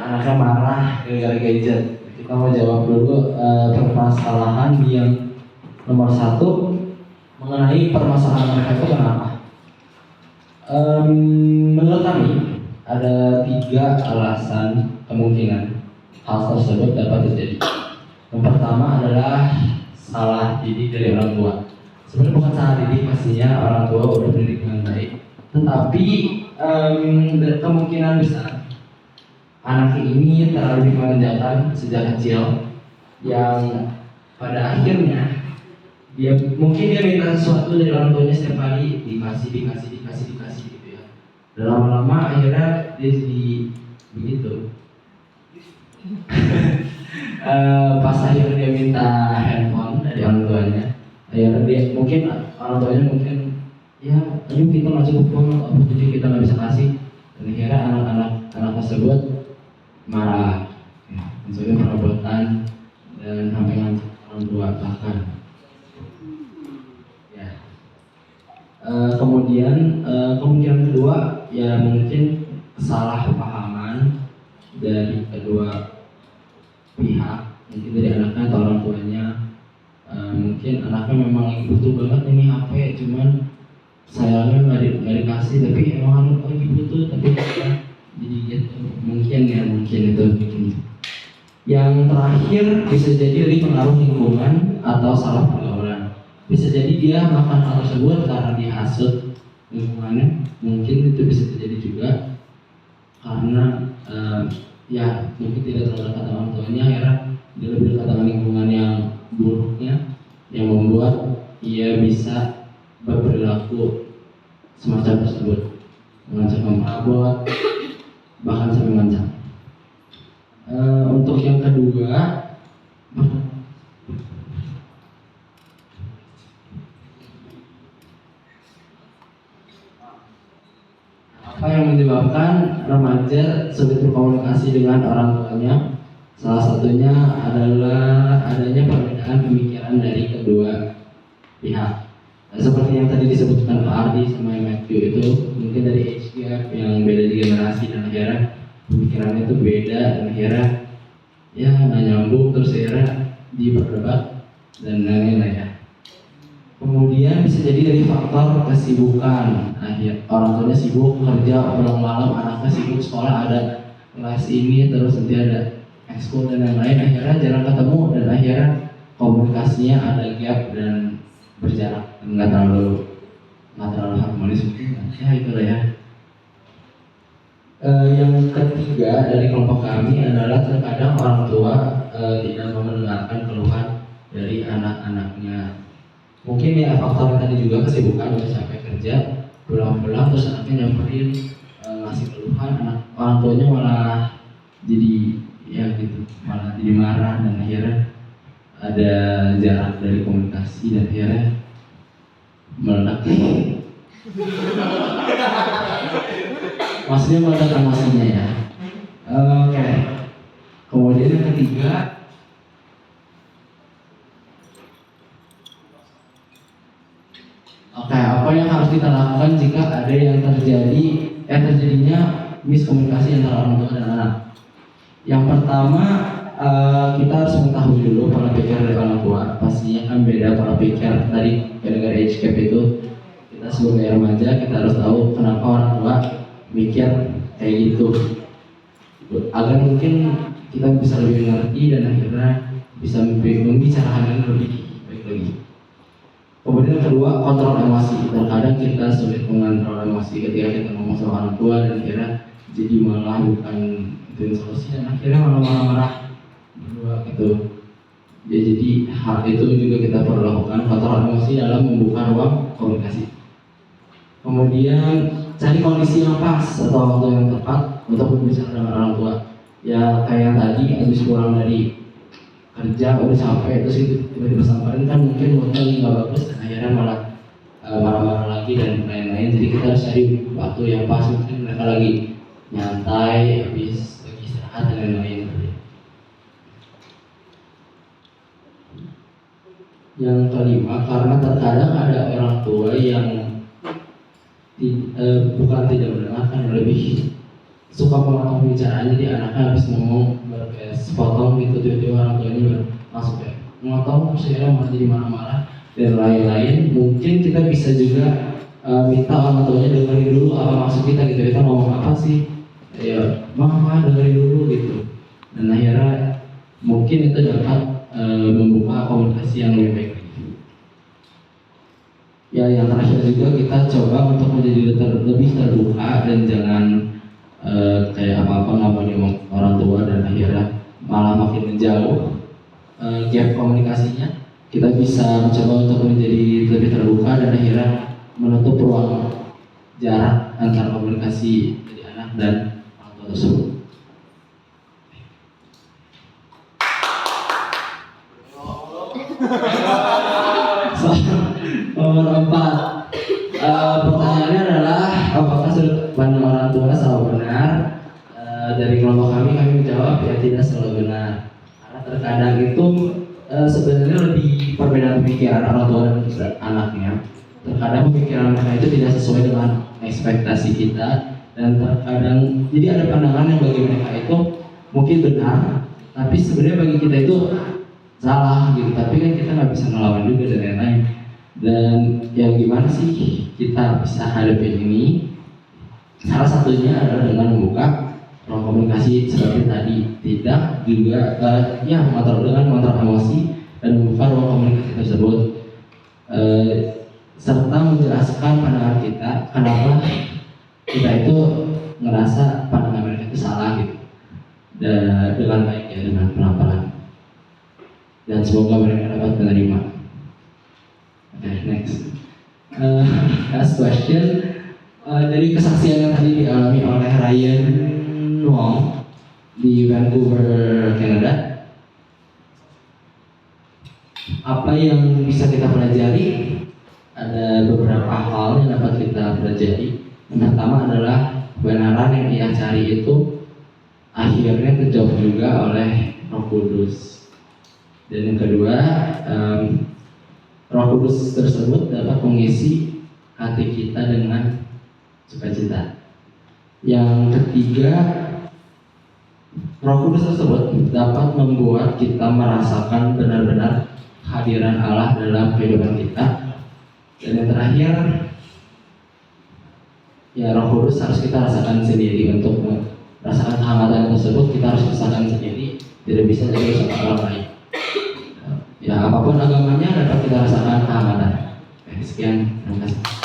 anaknya marah gara-gara gadget. Kita mau jawab dulu permasalahan yang nomor satu mengenai permasalahan mereka itu kenapa. Menurut kami ada 3 alasan kemungkinan hal tersebut dapat terjadi. Yang pertama adalah salah didik dari orang tua. Sebenarnya bukan salah didik, pastinya orang tua udah mendidik dengan baik. Tetapi kemungkinan besar anak ini terlalu dimanjakan sejak kecil, yang pada akhirnya mungkin dia minta sesuatu dari orang tuanya setiap hari, dikasih gitu ya. Dan lama-lama akhirnya dia jadi begitu. Pas akhirnya dia minta handphone dari orang tuanya, akhirnya dia mungkin orang tuanya ya ayo kita nggak cukup uang atau apa, jadi kita nggak bisa kasih. Dan akhirnya anak tersebut marah, mencoba perobotan dan sampai orang tua bahkan. Ya. Kemudian kemungkinan kedua ya mungkin kesalahpahaman dari kedua pihak, mungkin dari anaknya atau orang tuanya. Mungkin anaknya memang lagi butuh banget ini HP, cuman sayangnya nggak dikasih, tapi emang lagi butuh tapi kita jadi gitu. Mungkin itu. Yang terakhir bisa jadi dari pengaruh lingkungan atau salah pergaulan. Bisa jadi dia melakukan hal tersebut karena dihasut lingkungannya, mungkin itu bisa terjadi juga karena ya mungkin tidak terlalu dekat dengan orang tuanya, akhirnya dia lebih dekat dengan lingkungan yang buruknya, yang membuat ia bisa berperilaku semacam tersebut, mengajak memperabot, bahkan sampai mengancam. Untuk yang kedua, apa yang menyebabkan remaja sulit berkomunikasi dengan orang tuanya? Salah satunya adalah adanya perbedaan pemikiran dari kedua pihak. Seperti yang tadi disebutkan Pak Ardi sama Matthew, itu mungkin dari age gap yang beda di generasi, dan akhirnya pemikirannya itu beda, dan akhirnya ya nggak nyambung, terus akhirnya diperdebat dan lain-lain ya. Kemudian bisa jadi dari faktor kesibukan. Orang tuanya sibuk kerja pulang malam, anaknya sibuk sekolah, ada kelas ini terus nanti ada ekskul dan lain-lain, akhirnya jarang ketemu dan akhirnya komunikasinya ada gap dan berjarak, nggak terlalu harmonis mungkin. Ya itulah ya. Yang ketiga dari kelompok kami adalah terkadang orang tua tidak mau mendengarkan keluhan dari anak-anaknya. Mungkin ya faktor yang tadi juga kesibukan, udah capek kerja, pulang-pulang terus anaknya nyamperin ngasih keluhan, orang tuanya malah jadi ya gitu, malah jadi marah, dan akhirnya ada jarak dari komunikasi dan akhirnya meledak. Maksudnya meledak emosinya ya. Oke. Kemudian yang ketiga, apa yang harus kita lakukan jika ada yang terjadinya miskomunikasi antara orang tua dan anak? Yang pertama, kita harus mengetahui dulu pola pikir dari orang tua. Pastinya kan beda pola pikir dari gara-gara age gap itu. Kita sebagai remaja kita harus tahu kenapa orang tua mikir kayak gitu, agar mungkin kita bisa lebih mengerti dan akhirnya bisa membicarakan lebih baik lagi. Kemudian yang kedua, kontrol emosi. Terkadang kita sulit mengontrol emosi ketika kita ngomong sama orang tua, dan akhirnya jadi malah bukan itu solusi, dan akhirnya malah marah-marah berdua gitu. Ya, jadi hal itu juga kita perlu lakukan, kontrol emosi dalam membuka ruang komunikasi. Kemudian cari kondisi yang pas atau waktu yang tepat untuk berbicara dengan orang tua. Ya kayak tadi habis pulang dari kerja udah sampai, terus itu tiba-tiba samperin, kan mungkin moodnya nggak bagus dan akhirnya malah marah-marah lagi dan lain-lain. Jadi kita harus cari waktu yang pas, mungkin mereka lagi nyantai, habis lagi istirahat dan lain-lain. Yang kelima, karena terkadang ada orang tua yang bukan tidak mendengarkan, lebih suka memotong pembicaraan, jadi anaknya habis ngomong baru kayak sepotong gitu, tiba-tiba orang tuanya baru langsung kayak ngotong, saya malah jadi marah-marah dan lain-lain. Mungkin kita bisa juga minta orang tuanya dengerin dulu apa maksud kita gitu, kita ngomong apa sih, ya mama dengerin dulu gitu, dan akhirnya mungkin itu dapat membuka komunikasi yang lebih baik. Ya, yang terakhir juga kita coba untuk menjadi lebih terbuka dan jangan kayak apa-apa ngomongin orang tua dan akhirnya malah makin menjauh gap komunikasinya. Kita bisa mencoba untuk menjadi lebih terbuka dan akhirnya menutup ruang jarak antara komunikasi dari anak dan orang tua tersebut. Nomor 4, pertanyaannya adalah apakah sudut pandang orang tua selalu benar? Dari kelompok kami menjawab ya tidak selalu benar, karena terkadang itu sebenarnya lebih perbedaan pemikiran orang tua dan anaknya. Terkadang pemikiran mereka itu tidak sesuai dengan ekspektasi kita, dan terkadang jadi ada pandangan yang bagi mereka itu mungkin benar, tapi sebenarnya bagi kita itu salah gitu. Tapi kan kita nggak bisa melawan juga dan lain-lain. Dan yang gimana sih kita bisa hadapin ini? Salah satunya adalah dengan membuka ruang komunikasi seperti tadi, tidak juga dengan mengontrol emosi dan membuka ruang komunikasi tersebut, serta menjelaskan pandangan kita kenapa kita itu ngerasa pandangan mereka itu salah gitu, dan dengan baik ya, dengan pelan-pelan, dan semoga mereka dapat menerima. Okay, next. Last question. Dari kesaksian yang tadi dialami oleh Ryan Wong di Vancouver, Canada, apa yang bisa kita pelajari? Ada beberapa hal yang dapat kita pelajari. Yang pertama adalah kebenaran yang dia cari itu akhirnya terjawab juga oleh Roh Kudus. Dan yang kedua, Roh Kudus tersebut dapat mengisi hati kita dengan sukacita. Yang ketiga, Roh Kudus tersebut dapat membuat kita merasakan benar-benar kehadiran Allah dalam kehidupan kita. Dan yang terakhir, ya Roh Kudus harus kita rasakan sendiri. Untuk merasakan kehangatan tersebut kita harus rasakan sendiri, tidak bisa dari orang lain. Ya, apapun agamanya dapat kita rasakan kehangatan. Sekian, terima kasih.